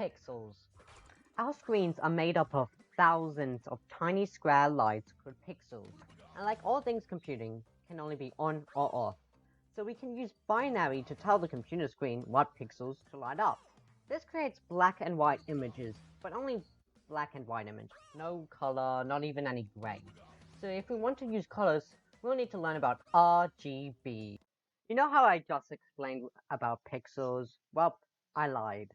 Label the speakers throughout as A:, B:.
A: Pixels. Our screens are made up of thousands of tiny square lights called pixels, and like all things computing, can only be on or off. So we can use binary to tell the computer screen what pixels to light up. This creates black and white images, but only black and white image. No color, not even any gray. So if we want to use colors, we'll need to learn about RGB. You know how I just explained about pixels? Well, I lied.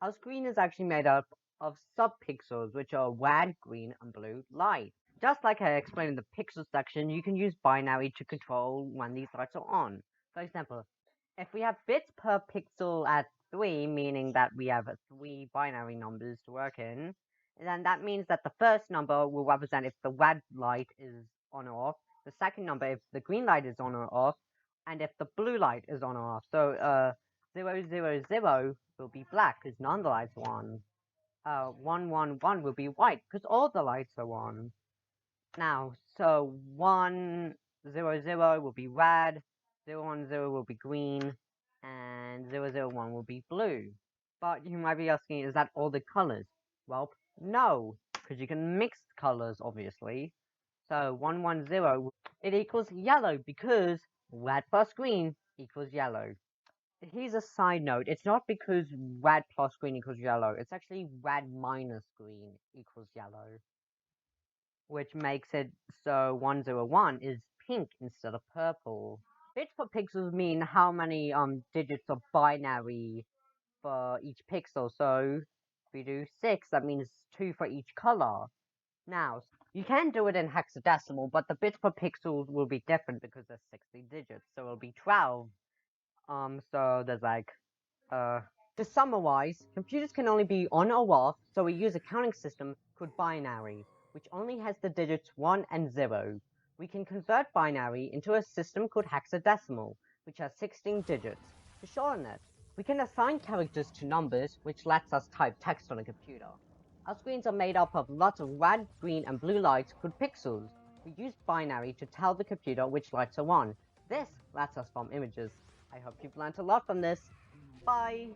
A: Our screen is actually made up of subpixels, which are red, green, and blue light. Just like I explained in the pixel section, you can use binary to control when these lights are on. For example, if we have bits per pixel at 3, meaning that we have 3 binary numbers to work in, then that means that the first number will represent if the red light is on or off, the second number if the green light is on or off, and if the blue light is on or off. So 000 will be black because none of the lights are on. 111 will be white because all the lights are on. Now, so 100 will be red, 010 will be green, and 001 will be blue. But you might be asking, is that all the colors? Well, no, because you can mix colors, obviously. So 110, it equals yellow because red plus green equals yellow. Here's a side note, it's not because red plus green equals yellow, it's actually red minus green equals yellow. Which makes it so 101 is pink instead of purple. Bits per pixels mean how many digits of binary for each pixel. So if we do 6, that means 2 for each color. Now, you can do it in hexadecimal, but the bits per pixel will be different because there's 60 digits, so it'll be 12. So there's like, To summarize, computers can only be on or off, so we use a counting system called binary, which only has the digits 1 and 0. We can convert binary into a system called hexadecimal, which has 16 digits. To shorten it, we can assign characters to numbers, which lets us type text on a computer. Our screens are made up of lots of red, green, and blue lights called pixels. We use binary to tell the computer which lights are on. This lets us form images. I hope you've learned a lot from this. Bye!